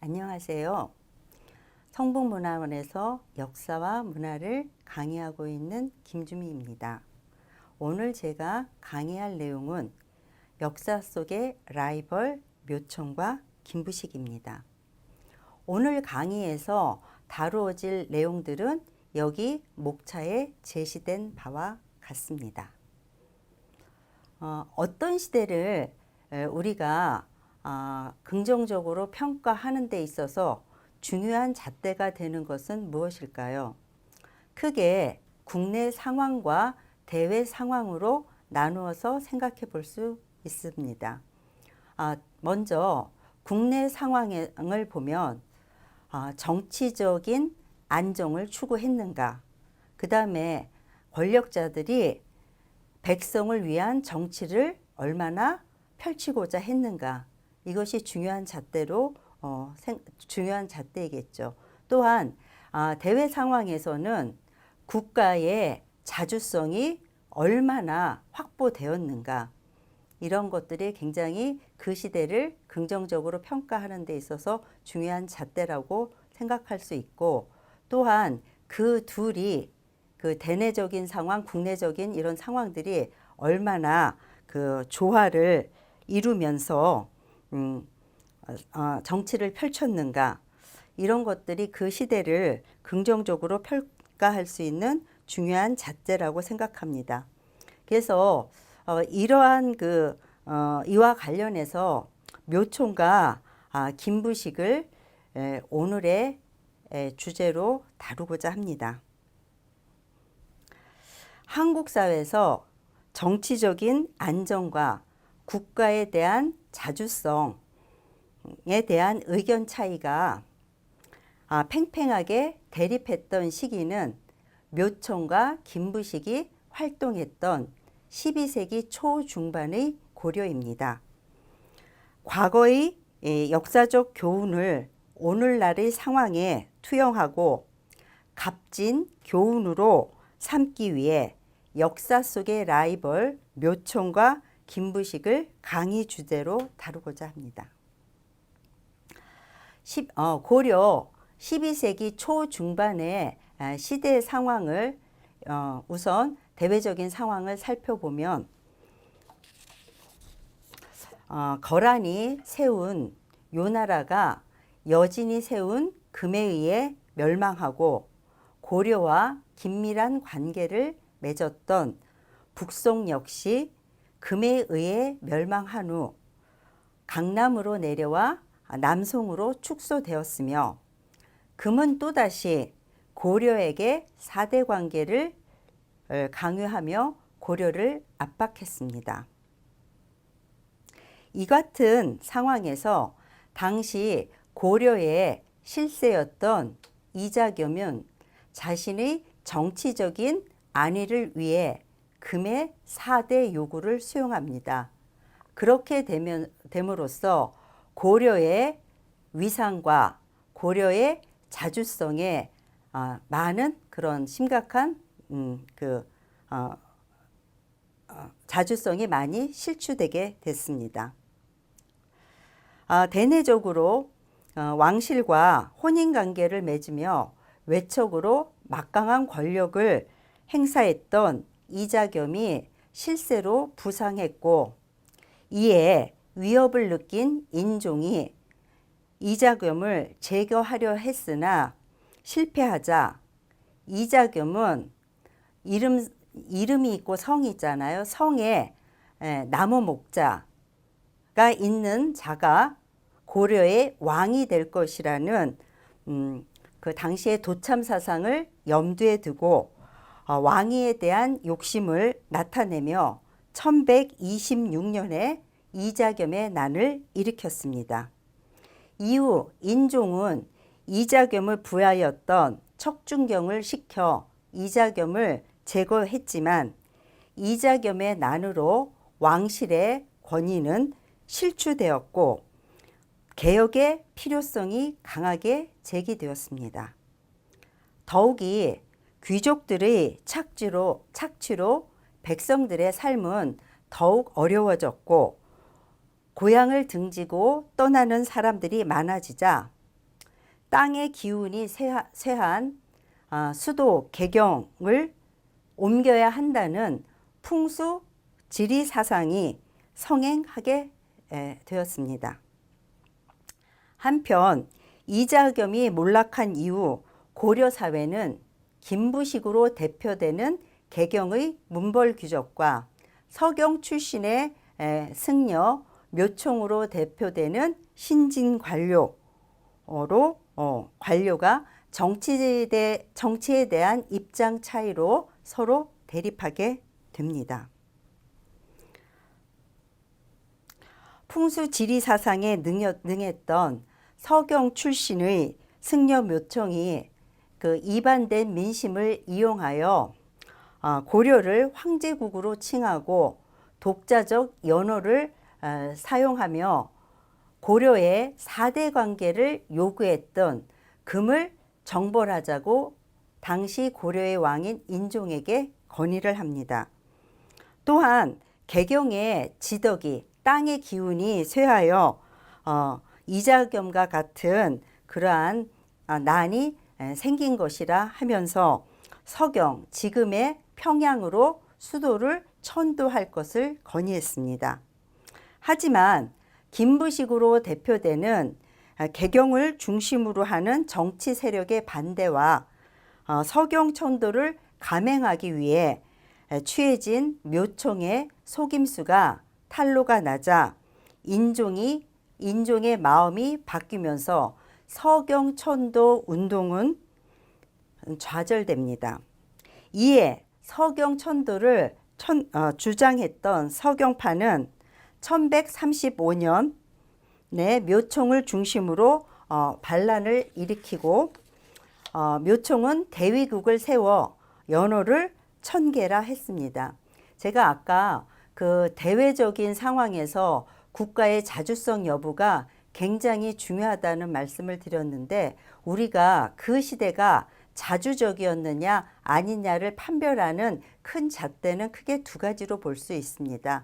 안녕하세요. 성북문화원에서 역사와 문화를 강의하고 있는 김주미입니다. 오늘 제가 강의할 내용은 역사 속의 라이벌 묘총과 김부식입니다. 오늘 강의에서 다루어질 내용들은 여기 목차에 제시된 바와 같습니다. 어떤 시대를 우리가 긍정적으로 평가하는 데 있어서 중요한 잣대가 되는 것은 무엇일까요? 크게 국내 상황과 대외 상황으로 나누어서 생각해 볼 수 있습니다. 먼저 국내 상황을 보면 정치적인 안정을 추구했는가, 그 다음에 권력자들이 백성을 위한 정치를 얼마나 펼치고자 했는가, 이것이 중요한 잣대이겠죠. 또한 대외 상황에서는 국가의 자주성이 얼마나 확보되었는가, 이런 것들이 굉장히 그 시대를 긍정적으로 평가하는 데 있어서 중요한 잣대라고 생각할 수 있고, 또한 그 둘이 그 대내적인 상황, 국내적인 이런 상황들이 얼마나 그 조화를 이루면서 정치를 펼쳤는가, 이런 것들이 그 시대를 긍정적으로 평가할 수 있는 중요한 잣대라고 생각합니다. 그래서 이러한 이와 관련해서 묘총과 김부식을 오늘의 주제로 다루고자 합니다. 한국 사회에서 정치적인 안정과 국가에 대한 자주성에 대한 의견 차이가 팽팽하게 대립했던 시기는 묘총과 김부식이 활동했던 12세기 초중반의 고려입니다. 과거의 역사적 교훈을 오늘날의 상황에 투영하고 값진 교훈으로 삼기 위해 역사 속의 라이벌 묘총과 김부식을 강의 주제로 다루고자 합니다. 고려 12세기 초중반의 시대 상황을 우선 대외적인 상황을 살펴보면 거란이 세운 요나라가 여진이 세운 금에 의해 멸망하고 고려와 긴밀한 관계를 맺었던 북송 역시 금에 의해 멸망한 후 강남으로 내려와 남송으로 축소되었으며, 금은 또다시 고려에게 사대 관계를 강요하며 고려를 압박했습니다. 이 같은 상황에서 당시 고려의 실세였던 이자겸은 자신의 정치적인 안위를 위해 금의 4대 요구를 수용합니다. 그렇게 됨으로써 고려의 위상과 고려의 자주성에 많은 그런 심각한 자주성이 많이 실추되게 됐습니다. 대내적으로 왕실과 혼인관계를 맺으며 외척으로 막강한 권력을 행사했던 이자겸이 실세로 부상했고, 이에 위협을 느낀 인종이 이자겸을 제거하려 했으나 실패하자 이자겸은 이름이 있고 성이 있잖아요. 성에 나무 목자가 있는 자가 고려의 왕이 될 것이라는 그 당시의 도참 사상을 염두에 두고 왕위에 대한 욕심을 나타내며 1126년에 이자겸의 난을 일으켰습니다. 이후 인종은 이자겸을 부하였던 척준경을 시켜 이자겸을 제거했지만 이자겸의 난으로 왕실의 권위는 실추되었고 개혁의 필요성이 강하게 제기되었습니다. 더욱이 귀족들의 착취로 백성들의 삶은 더욱 어려워졌고 고향을 등지고 떠나는 사람들이 많아지자 땅의 기운이 쇠한 수도 개경을 옮겨야 한다는 풍수 지리 사상이 성행하게 되었습니다. 한편 이자겸이 몰락한 이후 고려 사회는 김부식으로 대표되는 개경의 문벌 귀족과 서경 출신의 승려 묘총으로 대표되는 신진 관료로 관료가 정치에 대한 입장 차이로 서로 대립하게 됩니다. 풍수 지리 사상에 능했던 서경 출신의 승려 묘총이 그 이반된 민심을 이용하여 고려를 황제국으로 칭하고 독자적 연호를 사용하며 고려의 4대 관계를 요구했던 금을 정벌하자고 당시 고려의 왕인 인종에게 건의를 합니다. 또한 개경의 지덕이 땅의 기운이 쇠하여 이자겸과 같은 그러한 난이 생긴 것이라 하면서 서경, 지금의 평양으로 수도를 천도할 것을 건의했습니다. 하지만 김부식으로 대표되는 개경을 중심으로 하는 정치 세력의 반대와 서경 천도를 감행하기 위해 취해진 묘총의 속임수가 탄로가 나자 인종의 마음이 바뀌면서 서경 천도 운동은 좌절됩니다. 이에 서경 천도를 주장했던 서경파는 1135년에 묘총을 중심으로 반란을 일으키고 묘총은 대위국을 세워 연호를 천계라 했습니다. 제가 아까 그 대외적인 상황에서 국가의 자주성 여부가 굉장히 중요하다는 말씀을 드렸는데 우리가 그 시대가 자주적이었느냐 아니냐를 판별하는 큰 잣대는 크게 두 가지로 볼 수 있습니다.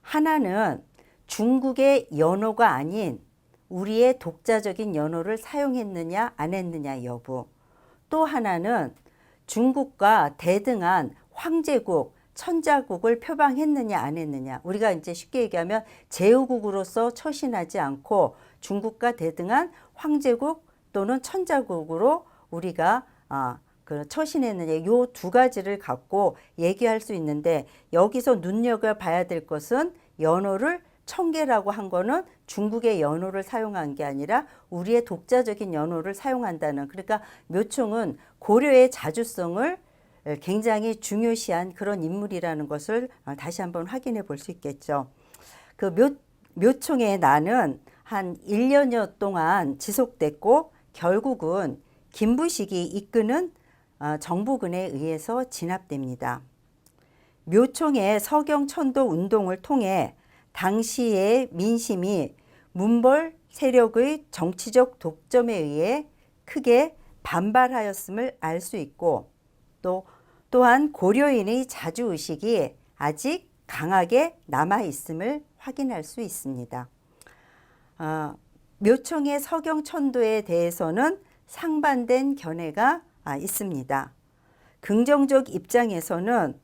하나는 중국의 연호가 아닌 우리의 독자적인 연호를 사용했느냐 안 했느냐 여부. 또 하나는 중국과 대등한 황제국, 천자국을 표방했느냐 안 했느냐. 우리가 이제 쉽게 얘기하면 제후국으로서 처신하지 않고 중국과 대등한 황제국 또는 천자국으로 우리가 처신했느냐. 이 두 가지를 갖고 얘기할 수 있는데 여기서 눈여겨봐야 될 것은 연호를 천계라고 한 거는 중국의 연호를 사용한 게 아니라 우리의 독자적인 연호를 사용한다는, 그러니까 묘총은 고려의 자주성을 굉장히 중요시한 그런 인물이라는 것을 다시 한번 확인해 볼 수 있겠죠. 그 묘총의 난은 한 1년여 동안 지속됐고 결국은 김부식이 이끄는 정부군에 의해서 진압됩니다. 묘총의 서경 천도 운동을 통해 당시의 민심이 문벌 세력의 정치적 독점에 의해 크게 반발하였음을 알 수 있고 또한 고려인의 자주의식이 아직 강하게 남아있음을 확인할 수 있습니다. 묘총의 서경 천도에 대해서는 상반된 견해가 있습니다. 긍정적 입장에서는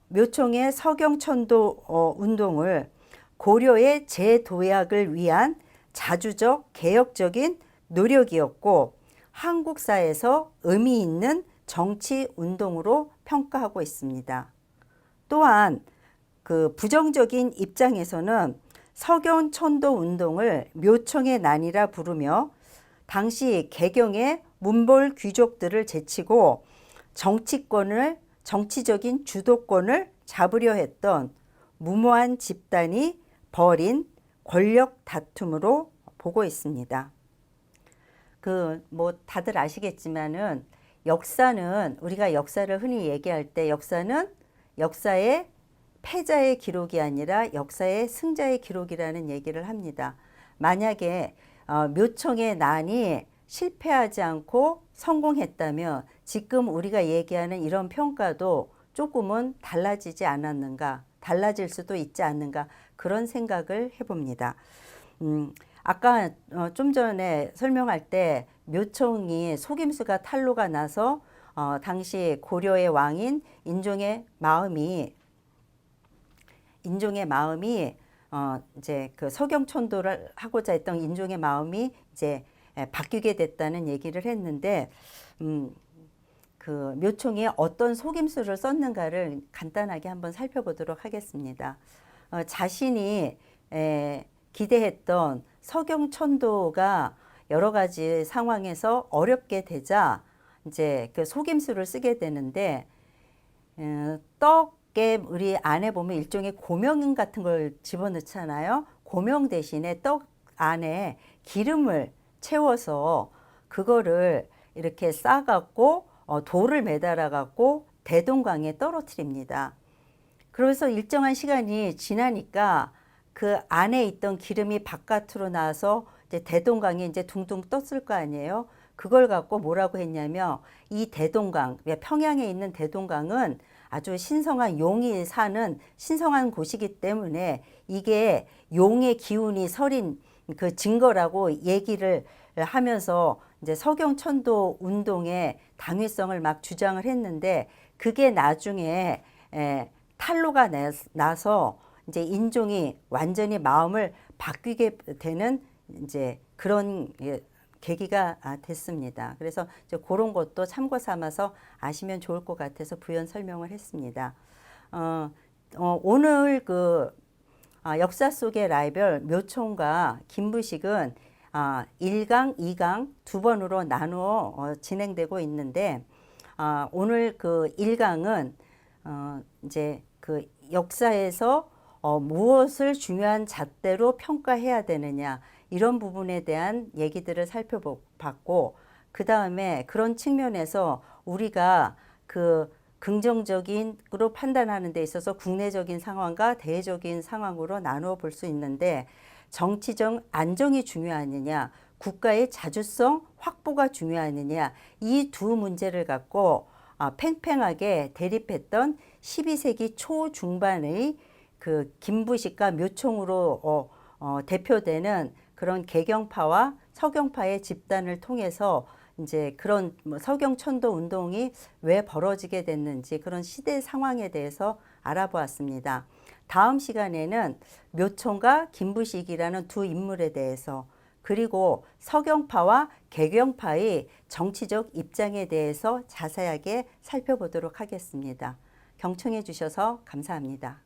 묘총의 서경 천도 운동을 고려의 재도약을 위한 자주적 개혁적인 노력이었고 한국사에서 의미 있는 정치 운동으로 평가하고 있습니다. 또한 그 부정적인 입장에서는 서경 천도 운동을 묘총의 난이라 부르며 당시 개경의 문벌 귀족들을 제치고 정치적인 주도권을 잡으려 했던 무모한 집단이 벌인 권력 다툼으로 보고 있습니다. 다들 아시겠지만은 역사는 우리가 역사를 흔히 얘기할 때 역사는 역사의 패자의 기록이 아니라 역사의 승자의 기록이라는 얘기를 합니다. 만약에 묘총의 난이 실패하지 않고 성공했다면 지금 우리가 얘기하는 이런 평가도 조금은 달라지지 않았는가, 달라질 수도 있지 않는가 그런 생각을 해봅니다. 아까 좀 전에 설명할 때 묘총이 속임수가 탄로가 나서 당시 고려의 왕인 인종의 마음이 이제 그 서경천도를 하고자 했던 인종의 마음이 이제 바뀌게 됐다는 얘기를 했는데 그 묘총이 어떤 속임수를 썼는가를 간단하게 한번 살펴보도록 하겠습니다. 자신이 기대했던 서경천도가 여러 가지 상황에서 어렵게 되자 이제 그 속임수를 쓰게 되는데 떡에 우리 안에 보면 일종의 고명 같은 걸 집어넣잖아요. 고명 대신에 떡 안에 기름을 채워서 그거를 이렇게 싸갖고 돌을 매달아 갖고 대동강에 떨어뜨립니다. 그래서 일정한 시간이 지나니까 그 안에 있던 기름이 바깥으로 나와서 이제 대동강에 이제 둥둥 떴을 거 아니에요. 그걸 갖고 뭐라고 했냐면 이 대동강, 평양에 있는 대동강은 아주 신성한 용이 사는 신성한 곳이기 때문에 이게 용의 기운이 서린 그 증거라고 얘기를 하면서 이제 서경천도 운동의 당위성을 막 주장을 했는데 그게 나중에 탄로가 나서 이제 인종이 완전히 마음을 바뀌게 되는 이제 그런 계기가 됐습니다. 그래서 이제 그런 것도 참고 삼아서 아시면 좋을 것 같아서 부연 설명을 했습니다. 오늘 그 역사 속의 라이벌 묘총과 김부식은 1강, 2강 두 번으로 나누어 진행되고 있는데 오늘 그 1강은 이제 그 역사에서 무엇을 중요한 잣대로 평가해야 되느냐 이런 부분에 대한 얘기들을 살펴봤고 그 다음에 그런 측면에서 우리가 그 긍정적인으로 판단하는 데 있어서 국내적인 상황과 대외적인 상황으로 나누어 볼 수 있는데 정치적 안정이 중요하느냐 국가의 자주성 확보가 중요하느냐 이 두 문제를 갖고 팽팽하게 대립했던 12세기 초중반의 그 김부식과 묘총으로 대표되는 그런 개경파와 서경파의 집단을 통해서 이제 그런 서경천도 운동이 왜 벌어지게 됐는지 그런 시대 상황에 대해서 알아보았습니다. 다음 시간에는 묘총과 김부식이라는 두 인물에 대해서 그리고 서경파와 개경파의 정치적 입장에 대해서 자세하게 살펴보도록 하겠습니다. 경청해 주셔서 감사합니다.